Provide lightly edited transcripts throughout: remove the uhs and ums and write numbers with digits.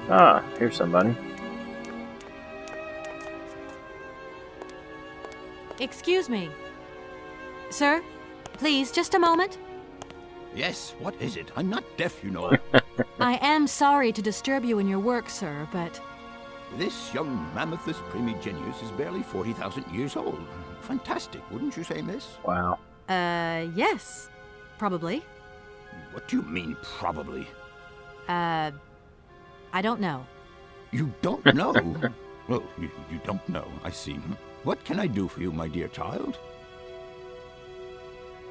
Ah, here's somebody. Excuse me. Sir, please, just a moment. Yes, what is it? I'm not deaf, you know. I am sorry to disturb you in your work, sir, but... This young Mammothus primigenius is barely 40,000 years old. Fantastic, wouldn't you say, miss? Wow. Yes. Probably. What do you mean, probably? I don't know. You don't know? Well, you don't know, I see. What can I do for you, my dear child?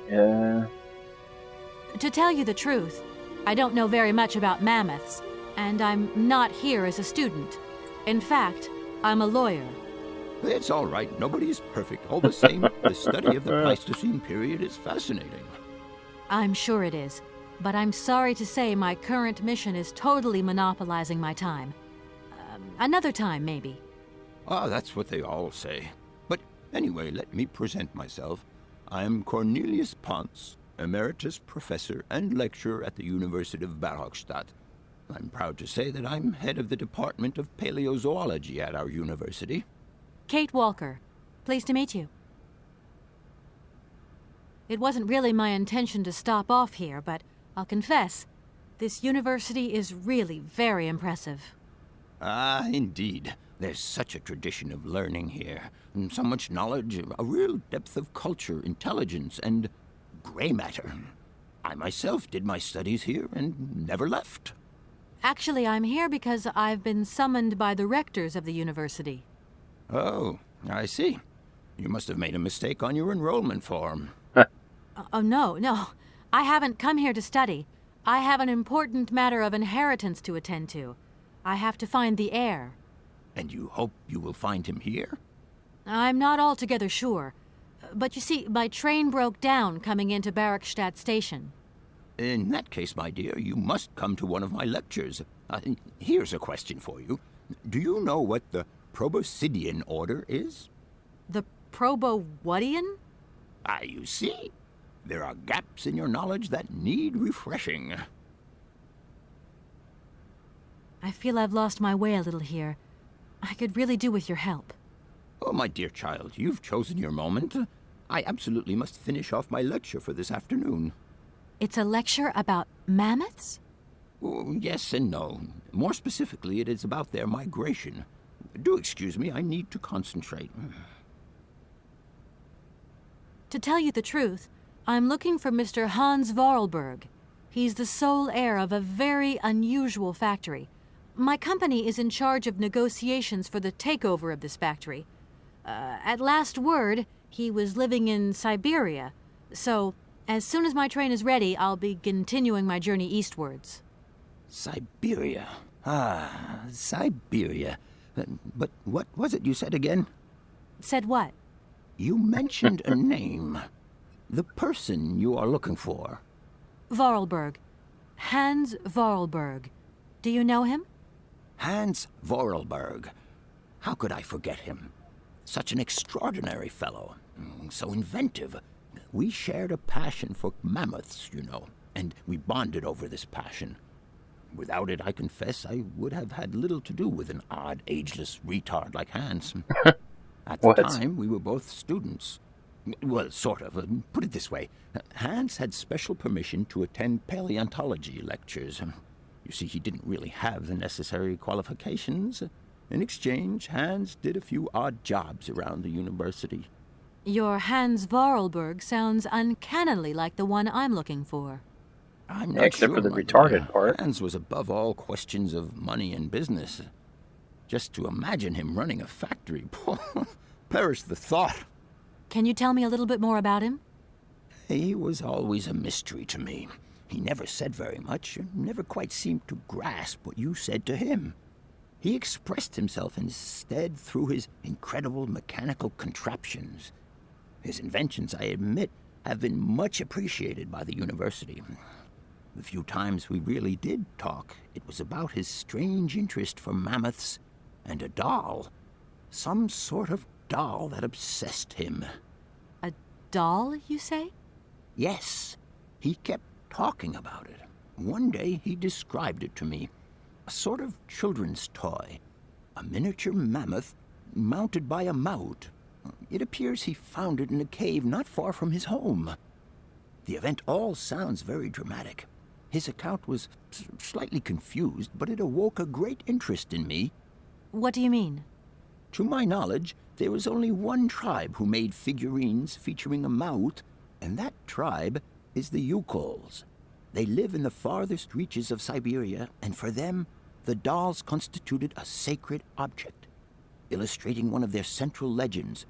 To tell you the truth, I don't know very much about mammoths, and I'm not here as a student. In fact, I'm a lawyer. It's all right. Nobody's perfect. All the same, the study of the Pleistocene period is fascinating. I'm sure it is, but I'm sorry to say my current mission is totally monopolizing my time. Another time, maybe. Ah, that's what they all say. But anyway, let me present myself. I am Cornelius Ponce, Emeritus Professor and Lecturer at the University of Barrockstadt. I'm proud to say that I'm head of the Department of Paleozoology at our university. Kate Walker. Pleased to meet you. It wasn't really my intention to stop off here, but I'll confess, this university is really very impressive. Ah, indeed. There's such a tradition of learning here, and so much knowledge, a real depth of culture, intelligence, and gray matter. I myself did my studies here and never left. Actually, I'm here because I've been summoned by the rectors of the university. Oh, I see. You must have made a mistake on your enrollment form. Oh, no. I haven't come here to study. I have an important matter of inheritance to attend to. I have to find the heir. And you hope you will find him here? I'm not altogether sure. But you see, my train broke down coming into Barrockstadt Station. In that case, my dear, you must come to one of my lectures. Here's a question for you. Do you know what the Proboscidean order is? The Probowhatian? Ah, you see? There are gaps in your knowledge that need refreshing. I feel I've lost my way a little here. I could really do with your help. Oh, my dear child, you've chosen your moment. I absolutely must finish off my lecture for this afternoon. It's a lecture about mammoths? Oh, yes and no. More specifically, it is about their migration. Do excuse me, I need to concentrate. To tell you the truth, I'm looking for Mr. Hans Vorarlberg. He's the sole heir of a very unusual factory. My company is in charge of negotiations for the takeover of this factory. At last word, he was living in Syberia, so as soon as my train is ready, I'll be continuing my journey eastwards. Syberia. Ah, Syberia. But what was it you said again? Said what? You mentioned a name. The person you are looking for. Vorarlberg. Hans Vorarlberg. Do you know him? Hans Vorarlberg. How could I forget him? Such an extraordinary fellow. So inventive. We shared a passion for mammoths, you know, and we bonded over this passion. Without it, I confess, I would have had little to do with an odd, ageless retard like Hans. At the time, we were both students. Well, sort of. Put it this way. Hans had special permission to attend paleontology lectures. You see, he didn't really have the necessary qualifications. In exchange, Hans did a few odd jobs around the university. Your Hans Vorarlberg sounds uncannily like the one I'm looking for. I'm not except sure, for the my retarded dear. part. Hans was above all questions of money and business. Just to imagine him running a factory, perish the thought. Can you tell me a little bit more about him? He was always a mystery to me. He never said very much, never quite seemed to grasp what you said to him. He expressed himself instead through his incredible mechanical contraptions. His inventions, I admit, have been much appreciated by the university. The few times we really did talk, it was about his strange interest for mammoths and a doll. Some sort of doll that obsessed him. A doll, you say? Yes, he kept talking about it. One day he described it to me. a sort of children's toy. A miniature mammoth mounted by a mount. It appears he found it in a cave not far from his home. The event all sounds very dramatic. His account was slightly confused, but it awoke a great interest in me. What do you mean? To my knowledge, there was only one tribe who made figurines featuring a mouth, and that tribe is the Yukols. They live in the farthest reaches of Syberia, and for them, the dolls constituted a sacred object, illustrating one of their central legends.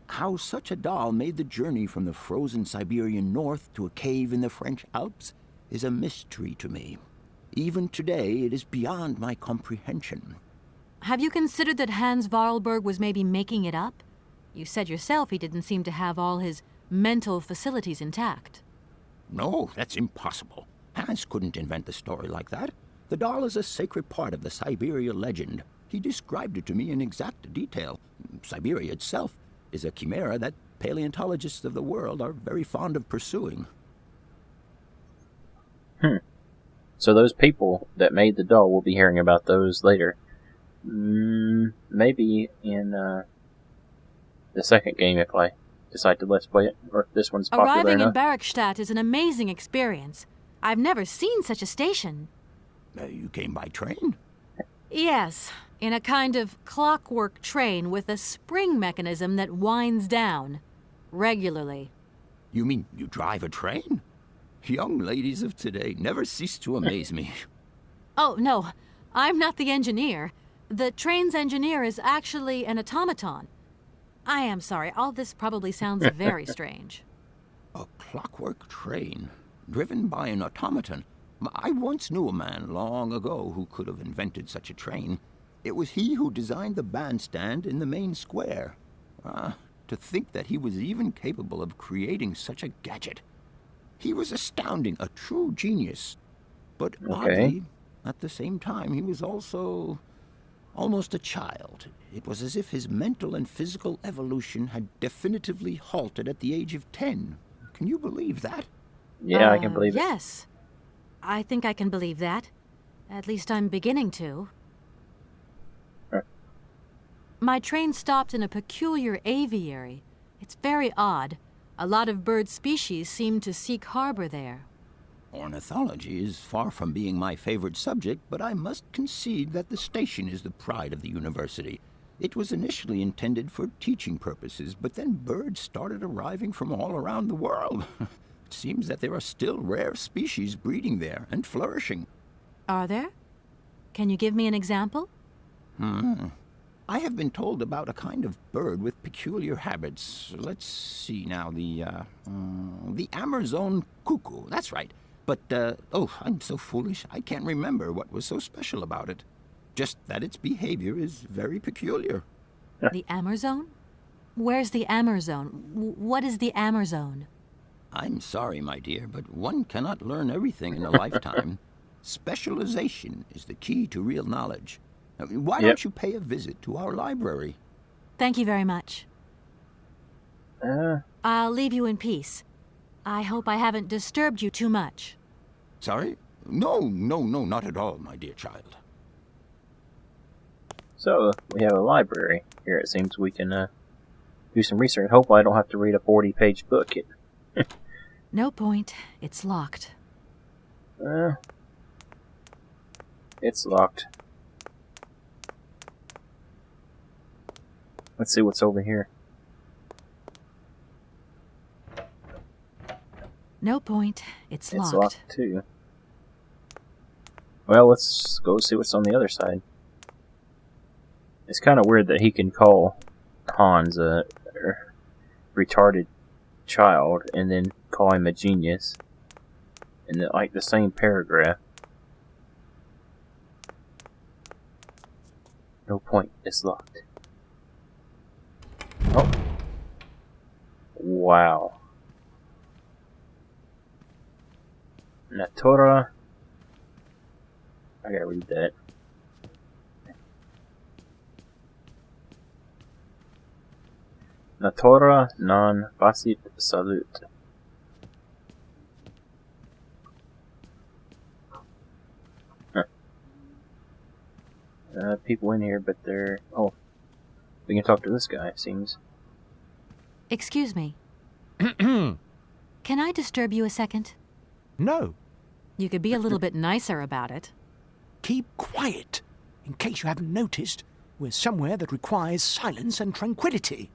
How such a doll made the journey from the frozen Siberian north to a cave in the French Alps is a mystery to me. Even today, it is beyond my comprehension. Have you considered that Hans Vorarlberg was maybe making it up? You said yourself he didn't seem to have all his mental facilities intact. No, that's impossible. Hans couldn't invent the story like that. The doll is a sacred part of the Syberia legend. He described it to me in exact detail. Syberia itself is a chimera that paleontologists of the world are very fond of pursuing. So those people that made the doll, we'll be hearing about those later. Maybe in the second game if I decide to let's play it, or if this one's popular Arriving enough. in Barrackstadt is an amazing experience. I've never seen such a station. You came by train? Yes, in a kind of clockwork train with a spring mechanism that winds down regularly. You mean you drive a train? Young ladies of today never cease to amaze me. Oh, no, I'm not the engineer. The train's engineer is actually an automaton. I am sorry, all this probably sounds very strange. A clockwork train, driven by an automaton. I once knew a man long ago who could have invented such a train. It was he who designed the bandstand in the main square. To think that he was even capable of creating such a gadget. He was astounding, a true genius. But oddly, at the same time, he was also almost a child. It was as if his mental and physical evolution had definitively halted at the age of 10. Can you believe that? Yeah, I can believe it. Yes. I think I can believe that. At least I'm beginning to. My train stopped in a peculiar aviary. It's very odd. A lot of bird species seem to seek harbor there. Ornithology is far from being my favorite subject, but I must concede that the station is the pride of the university. It was initially intended for teaching purposes, but then birds started arriving from all around the world. It seems that there are still rare species breeding there and flourishing. Are there? Can you give me an example? I have been told about a kind of bird with peculiar habits. Let's see now, the Amazon cuckoo, that's right. But, I'm so foolish, I can't remember what was so special about it. Just that its behavior is very peculiar. The Amazon? Where's the Amazon? What is the Amazon? I'm sorry, my dear, but one cannot learn everything in a lifetime. Specialization is the key to real knowledge. Why don't you pay a visit to our library? Thank you very much. I'll leave you in peace. I hope I haven't disturbed you too much. Sorry? No, not at all, my dear child. So, we have a library here. It seems we can do some research. Hopefully I don't have to read a 40-page book. No point. It's locked. It's locked. Let's see what's over here. No point. It's locked. It's locked too. Well, let's go see what's on the other side. It's kind of weird that he can call Hans a retarded child and then call him a genius in the same paragraph. No point. It's locked. Oh. Wow. Natura. I gotta read that. Natura non facit salut. people in here, but they're... Oh, we can talk to this guy, it seems. Excuse me. Can I disturb you a second? No. You could be a little bit nicer about it. Keep quiet. In case you haven't noticed, we're somewhere that requires silence and tranquility.